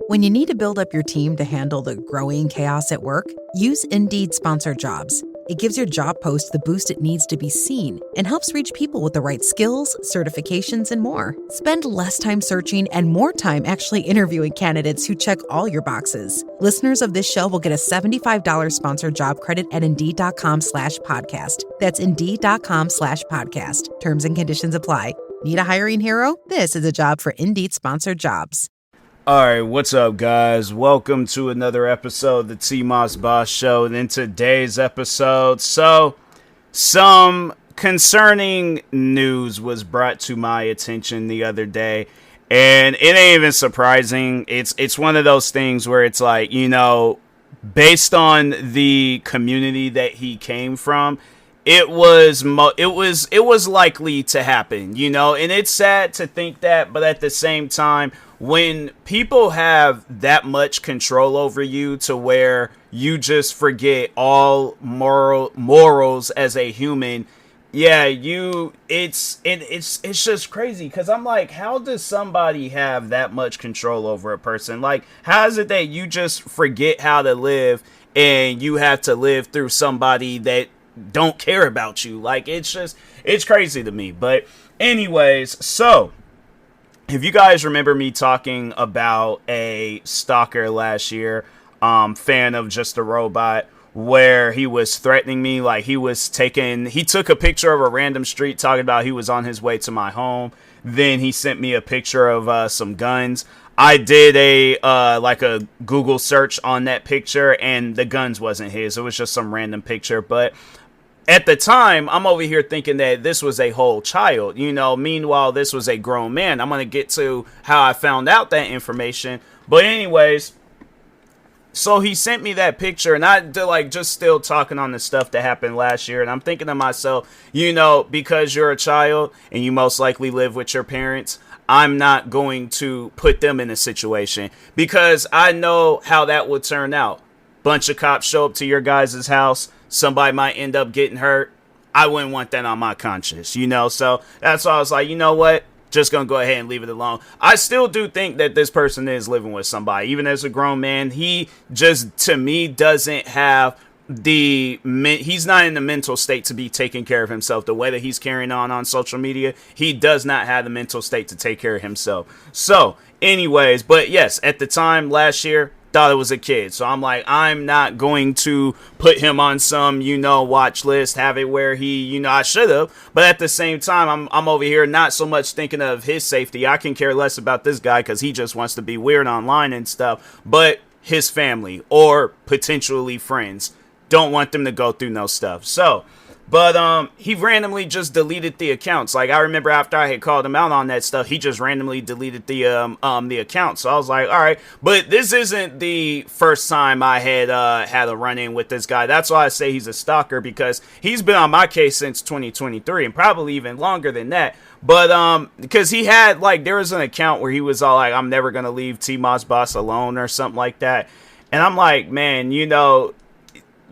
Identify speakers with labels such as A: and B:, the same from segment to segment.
A: When you need to build up your team to handle the growing chaos at work, use Indeed Sponsored Jobs. It gives your job post the boost it needs to be seen and helps reach people with the right skills, certifications, and more. Spend less time searching and more time actually interviewing candidates who check all your boxes. Listeners of this show will get a $75 sponsored job credit at Indeed.com/podcast. That's Indeed.com/podcast. Terms and conditions apply. Need a hiring hero? This is a job for Indeed Sponsored Jobs.
B: All right, what's up, guys? Welcome to another episode of the TMossBoss Show. And in today's episode, some concerning news was brought to my attention the other day, and it ain't even surprising. It's one of those things where it's like, you know, based on the community that he came from, it was likely to happen, you know, and it's sad to think that, but at the same time, when people have that much control over you to where you just forget all morals as a human, it's just crazy, because I'm like, how does somebody have that much control over a person? Like, how is it that you just forget how to live and you have to live through somebody that don't care about you? Like, it's crazy to me. But anyways, so if you guys remember me talking about a stalker last year, fan of Just a Robot, where he was threatening me, like he took a picture of a random street talking about he was on his way to my home. Then he sent me a picture of some guns. I did a Google search on that picture, and the guns wasn't his. It was just some random picture. But at the time, I'm over here thinking that this was a whole child, you know. Meanwhile, this was a grown man. I'm going to get to how I found out that information. But anyways, so he sent me that picture, and I just still talking on the stuff that happened last year. And I'm thinking to myself, you know, because you're a child and you most likely live with your parents, I'm not going to put them in a situation, because I know how that would turn out. Bunch of cops show up to your guys' house. Somebody might end up getting hurt. I wouldn't want that on my conscience, you know? So that's why I was like, you know what? Just going to go ahead and leave it alone. I still do think that this person is living with somebody. Even as a grown man, he just, to me, doesn't have he's not in the mental state to be taking care of himself. The way that he's carrying on social media, he does not have the mental state to take care of himself. So anyways, but yes, at the time last year, thought it was a kid. So I'm like, I'm not going to put him on some, you know, watch list, have it where he, you know, I should have. But at the same time, I'm over here not so much thinking of his safety. I can care less about this guy because he just wants to be weird online and stuff. But his family or potentially friends, don't want them to go through no stuff. So, but he randomly just deleted the accounts. Like, I remember after I had called him out on that stuff, he just randomly deleted the account. So I was like, all right, but this isn't the first time I had had a run-in with this guy. That's why I say he's a stalker, because he's been on my case since 2023 and probably even longer than that. But because he had, like, there was an account where he was all like, I'm never gonna leave TMossBoss alone or something like that. And I'm like, man, you know,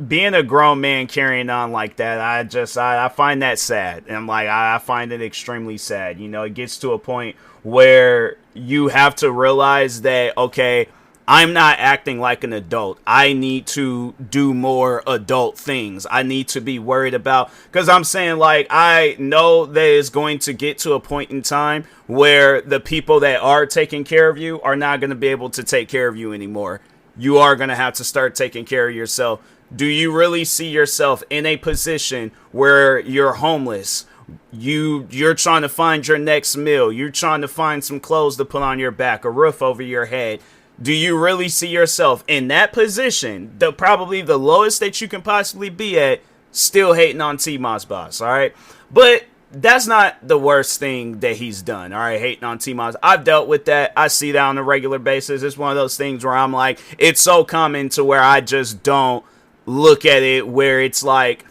B: being a grown man carrying on like that, I find that sad. And I'm like, I find it extremely sad. You know, it gets to a point where you have to realize that, okay, I'm not acting like an adult. I need to do more adult things. I need to be worried about, because I'm saying, like, I know that it's going to get to a point in time where the people that are taking care of you are not going to be able to take care of you anymore. You are going to have to start taking care of yourself. Do you really see yourself in a position where you're homeless? You're trying to find your next meal. You're trying to find some clothes to put on your back, a roof over your head. Do you really see yourself in that position, probably the lowest that you can possibly be at, still hating on TMossBoss, all right? But that's not the worst thing that he's done, all right, hating on TMoss. I've dealt with that. I see that on a regular basis. It's one of those things where I'm like, it's so common to where I just don't look at it where it's like,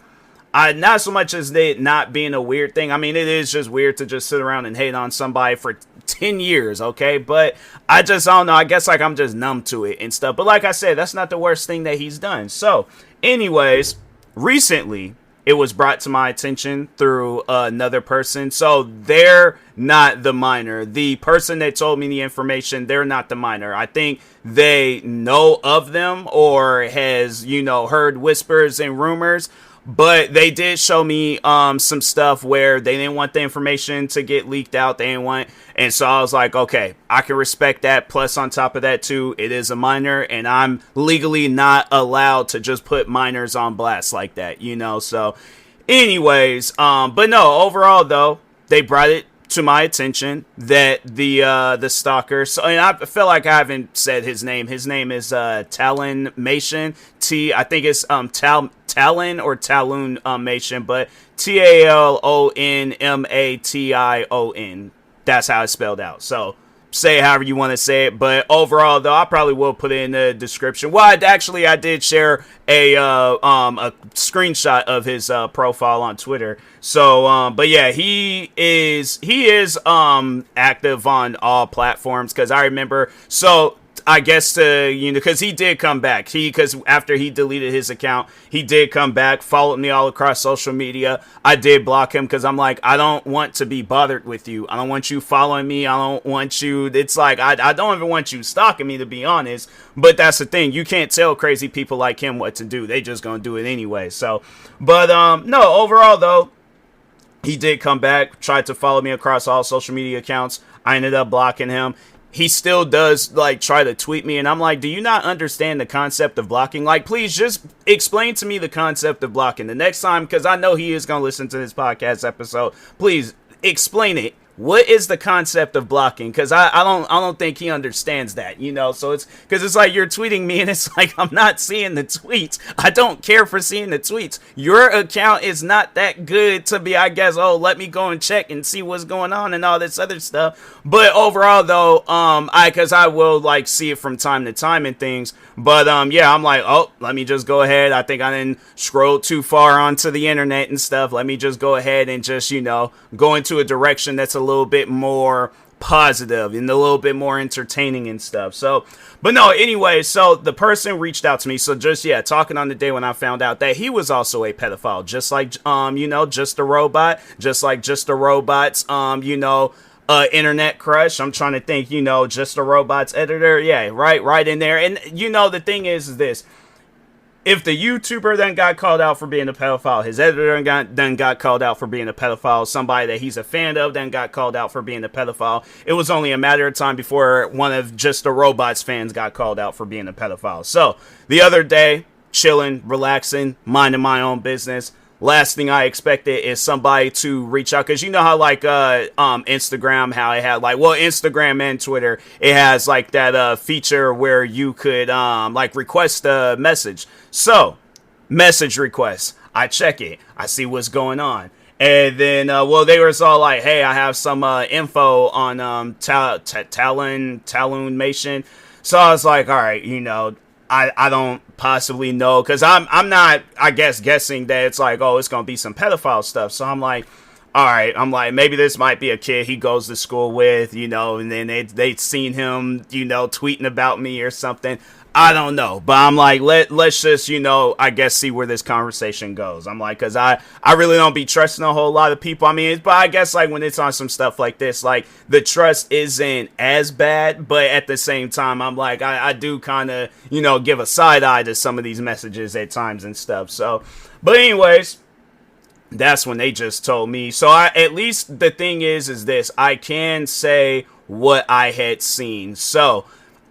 B: not so much as it not being a weird thing. I mean, it is just weird to just sit around and hate on somebody for 10 years, okay? But I don't know. I guess, like, I'm just numb to it and stuff. But like I said, that's not the worst thing that he's done. So, anyways, recently, it was brought to my attention through another person. So they're not the minor. The person that told me the information, they're not the minor. I think they know of them or has, heard whispers and rumors. But they did show me some stuff where they didn't want the information to get leaked out. They didn't want, and so I was like, okay, I can respect that. Plus, on top of that, too, it is a minor, and I'm legally not allowed to just put minors on blast like that, So, anyways, but no, overall though, they brought it to my attention that the stalker. So, and I feel like I haven't said his name. His name is Talon Mation. I think it's Talon or Talon Mation, but TalonMation. That's how it's spelled out. So say it however you want to say it, but overall though, I probably will put it in the description. Well, I did share a screenshot of his profile on Twitter. So but yeah, he is active on all platforms, because I remember, so I guess because he did come back. Because after he deleted his account, he did come back, followed me all across social media. I did block him because I'm like, I don't want to be bothered with you. I don't want you following me. I don't want you. It's like, I don't even want you stalking me, to be honest. But that's the thing. You can't tell crazy people like him what to do. They just gonna do it anyway. So, but no, overall though, he did come back, tried to follow me across all social media accounts. I ended up blocking him. He still does try to tweet me, and I'm like, do you not understand the concept of blocking? Like, please just explain to me the concept of blocking the next time, because I know he is going to listen to this podcast episode. Please explain it. What is the concept of blocking? Because I don't think he understands that, So it's because it's like you're tweeting me and it's like I'm not seeing the tweets. I don't care for seeing the tweets. Your account is not that good to be, I guess, let me go and check and see what's going on and all this other stuff. But overall though, because I will see it from time to time and things. But yeah, I'm like, let me just go ahead. I think I didn't scroll too far onto the internet and stuff. Let me just go ahead and just go into a direction that's a little bit more positive and a little bit more entertaining and stuff. So, but no, anyway, so the person reached out to me. So just, talking on the day when I found out that he was also a pedophile, just like, Just a Robot, just like Just a Robot's, internet crush. I'm trying to think, Just a Robot's editor. Yeah, right in there. And, the thing is this. If the YouTuber then got called out for being a pedophile, his editor then got called out for being a pedophile, somebody that he's a fan of then got called out for being a pedophile, it was only a matter of time before one of Just a Robot's fans got called out for being a pedophile. So, the other day, chilling, relaxing, minding my own business. Last thing I expected is somebody to reach out, because you know how Instagram, how it had Instagram and Twitter, it has that feature where you could request a message. So message request, I check it, I see what's going on, and then they were all like, hey, I have some info on Talon Mation. So I was like, all right, I don't possibly know, because I'm not, I guess, guessing that it's it's gonna be some pedophile stuff. So I'm like, all right, maybe this might be a kid he goes to school with, and then they'd seen him, tweeting about me or something. I don't know, but I'm like, let's just, I guess see where this conversation goes. I'm like, because I really don't be trusting a whole lot of people. I mean, but I guess when it's on some stuff like this, the trust isn't as bad, but at the same time, I'm like, I do kind of, give a side eye to some of these messages at times and stuff. So, but anyways, that's when they just told me. So at least the thing is this, I can say what I had seen. So,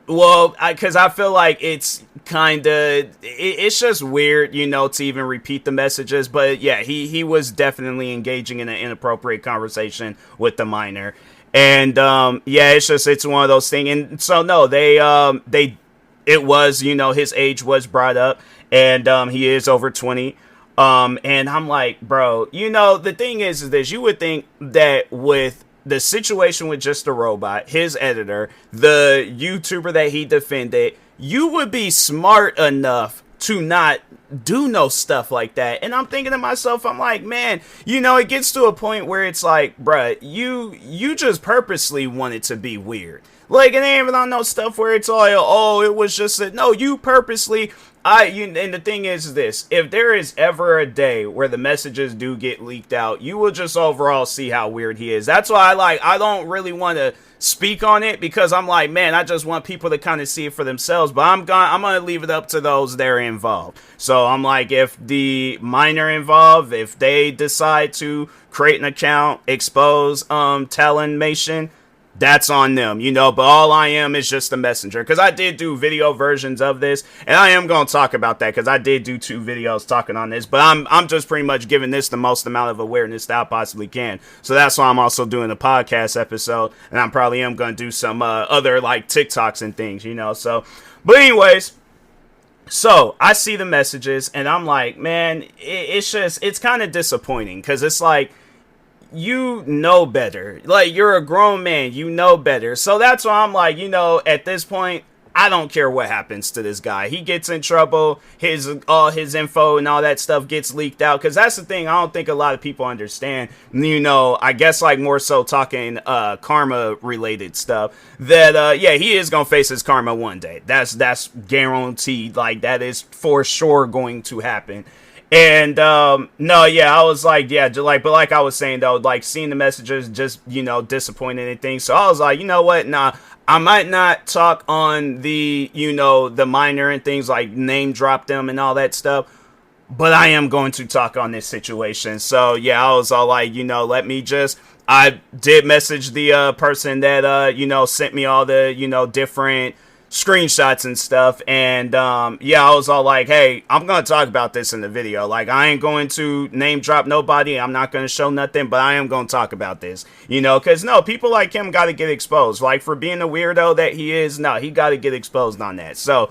B: well, because I feel like it's kind of, it's just weird, to even repeat the messages. But yeah, he was definitely engaging in an inappropriate conversation with the minor. And yeah, it's one of those things. And so no, it was, his age was brought up, and he is over 20. And I'm like, bro, the thing is this, you would think that with the situation with Just a Robot, his editor, the YouTuber that he defended, you would be smart enough to not do no stuff like that. And I'm thinking to myself, I'm like, man, it gets to a point where it's like, bruh, you just purposely want it to be weird. Like, it ain't even on no stuff where it's all, oh, it was just no, you purposely. And the thing is this, if there is ever a day where the messages do get leaked out, you will just overall see how weird he is. That's why I don't really want to speak on it, because I'm like, man, I just want people to kind of see it for themselves, but I'm going to leave it up to those that are involved. So I'm like, if the miner involved, if they decide to create an account, expose Talonmation, that's on them, but all I am is just a messenger, because I did do video versions of this, and I am going to talk about that, because I did do 2 videos talking on this, but I'm just pretty much giving this the most amount of awareness that I possibly can. So that's why I'm also doing a podcast episode, and I probably am going to do some other like TikToks and things, so, but anyways, so I see the messages, and I'm like, man, it's kind of disappointing, because it's like, you know better. Like, you're a grown man, you know better. So that's why I'm like, at this point, I don't care what happens to this guy. He gets in trouble, his info and all that stuff gets leaked out, because that's the thing I don't think a lot of people understand. I guess like more so talking karma related stuff, that yeah, he is gonna face his karma one day. That's guaranteed. Like, that is for sure going to happen. And, no, yeah, I was like, yeah, but like I was saying, though, like, seeing the messages just, disappointing and things. So I was like, you know what? Nah, I might not talk on the, the miner and things, like name drop them and all that stuff, but I am going to talk on this situation. So, yeah, I was all like, let me just, I did message the, person that, sent me all the, different screenshots and stuff, and yeah, I was all like, hey, I'm gonna talk about this in the video. Like, I ain't going to name drop nobody, I'm not gonna show nothing, but I am gonna talk about this, because no, people like him gotta get exposed. Like, for being a weirdo that he is, no, he gotta get exposed on that. So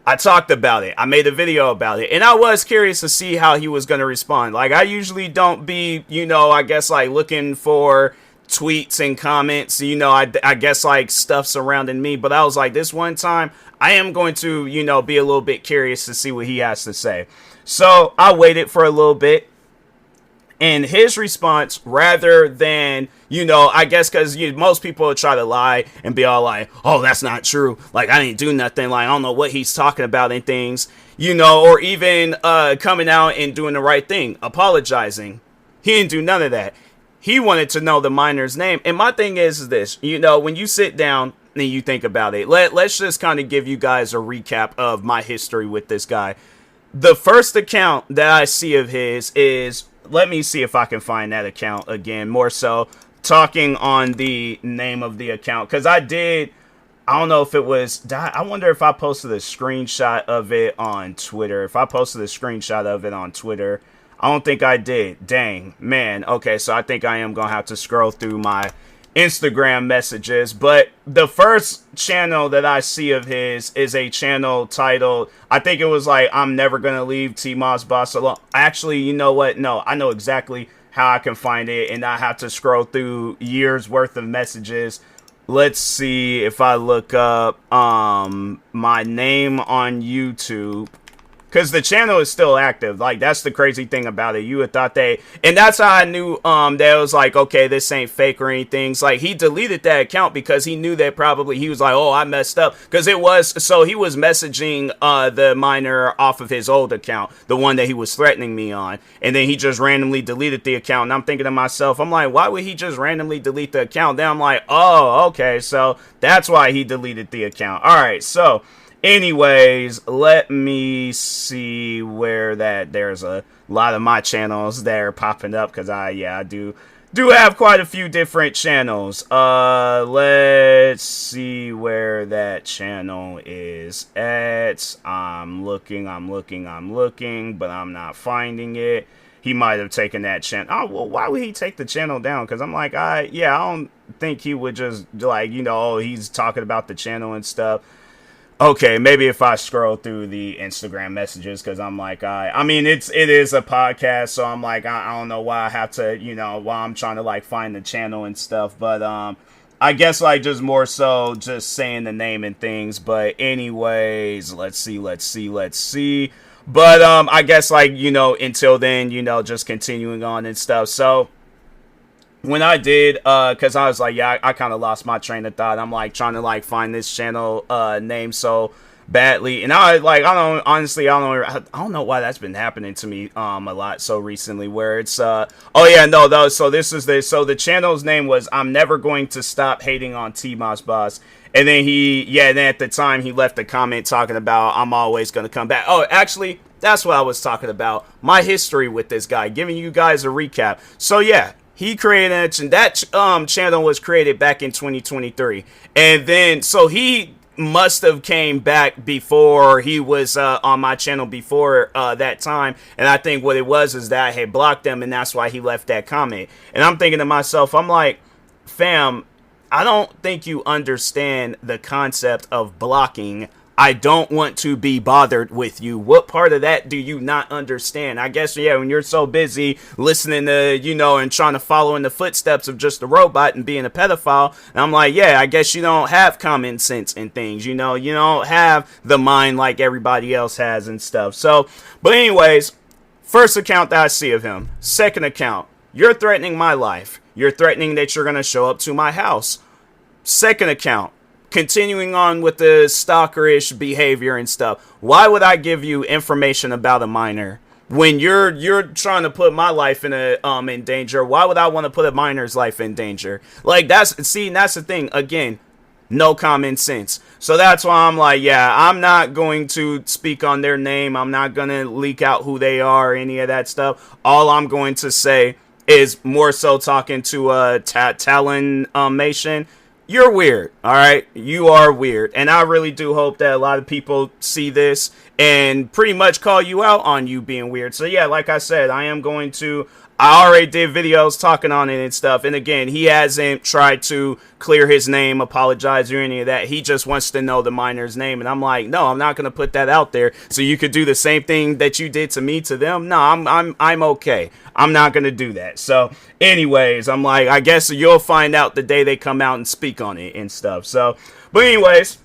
B: I talked about it, I made a video about it, and I was curious to see how he was gonna respond. Like, I usually don't be, I guess, like, looking for tweets and comments, I guess, like, stuff surrounding me, but I was like, this one time I am going to, be a little bit curious to see what he has to say. So I waited for a little bit, and his response, rather than, I guess, because most people try to lie and be all like, oh, that's not true, like, I didn't do nothing, like, I don't know what he's talking about and things, or even coming out and doing the right thing, apologizing. He didn't do none of that. He wanted to know the miner's name. And my thing is this, when you sit down and you think about it, let's just kind of give you guys a recap of my history with this guy. The first account that I see of his is, let me see if I can find that account again, more so talking on the name of the account. Because I don't know if it was, I wonder if I posted a screenshot of it on Twitter. If I posted a screenshot of it on Twitter, I don't think I did. Dang, man. Okay, so I think I am going to have to scroll through my Instagram messages. But the first channel that I see of his is a channel titled, I think it was like, I'm never going to leave TMossBoss alone. Actually, you know what? No, I know exactly how I can find it, and I have to scroll through years worth of messages. Let's see if I look up my name on YouTube. Because the channel is still active. Like, that's the crazy thing about it. You would thought and that's how I knew that it was like, okay, this ain't fake or anything. It's like, he deleted that account because he knew that probably he was like, oh, I messed up. Because he was messaging the miner off of his old account, the one that he was threatening me on. And then he just randomly deleted the account. And I'm thinking to myself, I'm like, why would he just randomly delete the account? Then I'm like, oh, okay, so that's why he deleted the account. All right, so anyways, let me see where there's a lot of my channels there popping up, because I do have quite a few different channels. Let's see where that channel is at. I'm looking, but I'm not finding it. He might have taken that channel. Oh, well, why would he take the channel down? Because I'm like, I don't think he would just, like, oh, he's talking about the channel and stuff. Okay, maybe if I scroll through the Instagram messages, because I'm like, I mean, it is a podcast, so I'm like, I don't know why I have to, why I'm trying to, like, find the channel and stuff, but, I guess, like, just more so just saying the name and things, but anyways, let's see, but, I guess, like, until then, just continuing on and stuff, so when I did, because I was like, yeah, I kind of lost my train of thought. I'm like trying to like find this channel name so badly, and I don't honestly, I don't know why that's been happening to me a lot so recently, where it's oh yeah, no, though, so the channel's name was I'm Never Going to Stop Hating on TMossBoss. And then and then at the time he left a comment talking about I'm always going to come back. Oh, actually, that's what I was talking about. My history with this guy, giving you guys a recap. So yeah, he created that channel was created back in 2023. And then so he must have came back before he was on my channel before that time. And I think what it was is that I had blocked him, and that's why he left that comment. And I'm thinking to myself, I'm like, fam, I don't think you understand the concept of blocking. I don't want to be bothered with you. What part of that do you not understand? I guess, yeah, when you're so busy listening to, and trying to follow in the footsteps of just a robot and being a pedophile. And I'm like, yeah, I guess you don't have common sense and things. You don't have the mind like everybody else has and stuff. So, but anyways, first account that I see of him. Second account, you're threatening my life. You're threatening that you're going to show up to my house. Second account, continuing on with the stalkerish behavior and stuff. Why would I give you information about a minor when you're trying to put my life in danger? Why would I want to put a minor's life in danger? Like, that's the thing. Again, no common sense. So that's why I'm like, yeah, I'm not going to speak on their name. I'm not going to leak out who they are or any of that stuff. All I'm going to say is more so talking to Talon Nation. You're weird, all right? You are weird. And I really do hope that a lot of people see this and pretty much call you out on you being weird. So yeah, like I said, I already did videos talking on it and stuff. And again, he hasn't tried to clear his name, apologize, or any of that. He just wants to know the minor's name. And I'm like, no, I'm not going to put that out there. So you could do the same thing that you did to me to them. No, I'm okay. I'm not going to do that. So anyways, I'm like, I guess you'll find out the day they come out and speak on it and stuff. So, but anyways.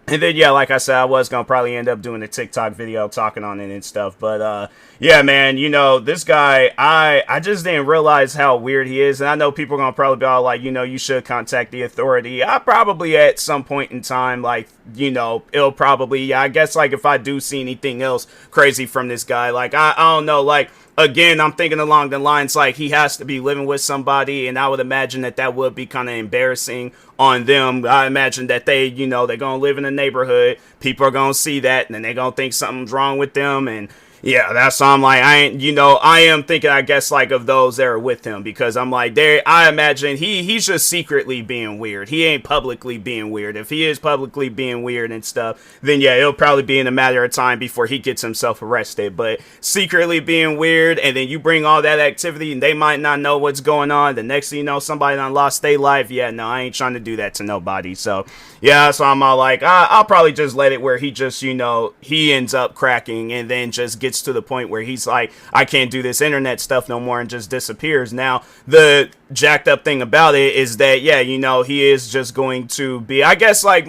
B: And then, yeah, like I said, I was going to probably end up doing a TikTok video talking on it and stuff. But, yeah, man, this guy, I just didn't realize how weird he is. And I know people are going to probably be all like, you should contact the authority. I probably at some point in time, like, it'll probably, I guess, like, if I do see anything else crazy from this guy, like, I don't know, like, again, I'm thinking along the lines like he has to be living with somebody, and I would imagine that would be kind of embarrassing on them. I imagine that they're going to live in a neighborhood. People are going to see that, and then they're going to think something's wrong with them, and yeah, that's why I'm like, I am thinking, I guess, like, of those that are with him, because I'm like, I imagine he's just secretly being weird. He ain't publicly being weird. If he is publicly being weird and stuff, then yeah, it'll probably be in a matter of time before he gets himself arrested. But secretly being weird, and then you bring all that activity, and they might not know what's going on. The next thing you know, somebody done lost their life. Yeah, no, I ain't trying to do that to nobody. So yeah, so I'm all like, I'll probably just let it where he just, he ends up cracking and then just gets to the point where he's like, I can't do this internet stuff no more, and just disappears. Now, the jacked up thing about it is that, yeah, he is just going to be, I guess, like,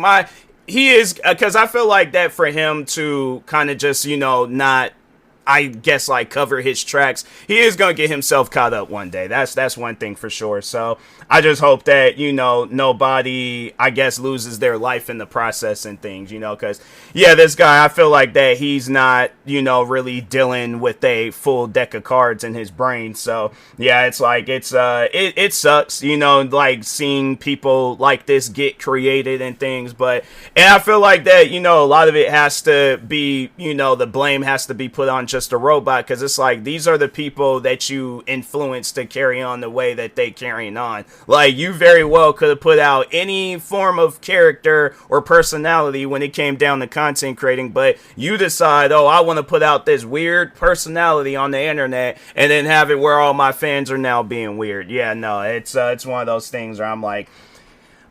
B: he is, because I feel like that for him to kind of just, not, I guess, like, cover his tracks, he is going to get himself caught up one day. That's one thing for sure. So I just hope that, nobody, I guess, loses their life in the process and things, because, yeah, this guy, I feel like that he's not, really dealing with a full deck of cards in his brain. So, yeah, it's like, it sucks, like, seeing people like this get created and things. And I feel like that, a lot of it has to be, the blame has to be put on just a robot, because it's like, these are the people that you influence to carry on the way that they carrying on. Like, you very well could have put out any form of character or personality when it came down to content creating, but you decide, oh, I want to put out this weird personality on the internet and then have it where all my fans are now being weird. Yeah, no, it's one of those things where I'm like,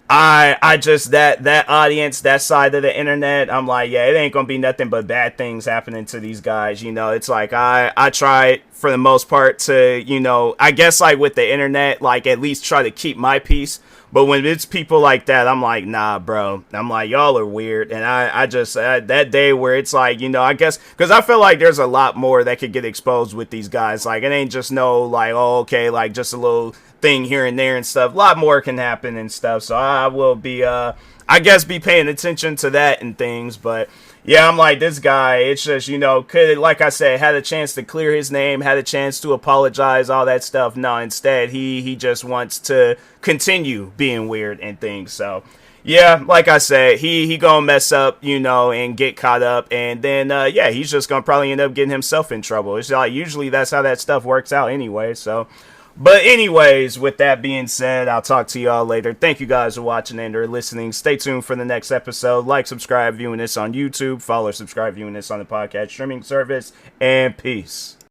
B: I just, that audience, that side of the internet, I'm like, yeah, it ain't gonna be nothing but bad things happening to these guys. It's like, I try for the most part to, I guess, like, with the internet, like, at least try to keep my peace. But when it's people like that, I'm like, nah, bro. I'm like, y'all are weird. And I just, that day where it's like, I guess, because I feel like there's a lot more that could get exposed with these guys. Like, it ain't just no, like, oh, okay, like, just a little thing here and there and stuff. A lot more can happen and stuff. So I will be, I guess, be paying attention to that and things. But yeah, I'm like, this guy, it's just, you know, could, like I said, had a chance to clear his name, had a chance to apologize, all that stuff. No, instead, he just wants to continue being weird and things. So yeah, like I said, he gonna mess up, you know, and get caught up, and then yeah, he's just gonna probably end up getting himself in trouble. It's like, usually that's how that stuff works out anyway. So, but anyways, with that being said, I'll talk to y'all later. Thank you guys for watching and or listening. Stay tuned for the next episode. Like, subscribe, viewing this on YouTube. Follow, subscribe, viewing this on the podcast streaming service. And peace.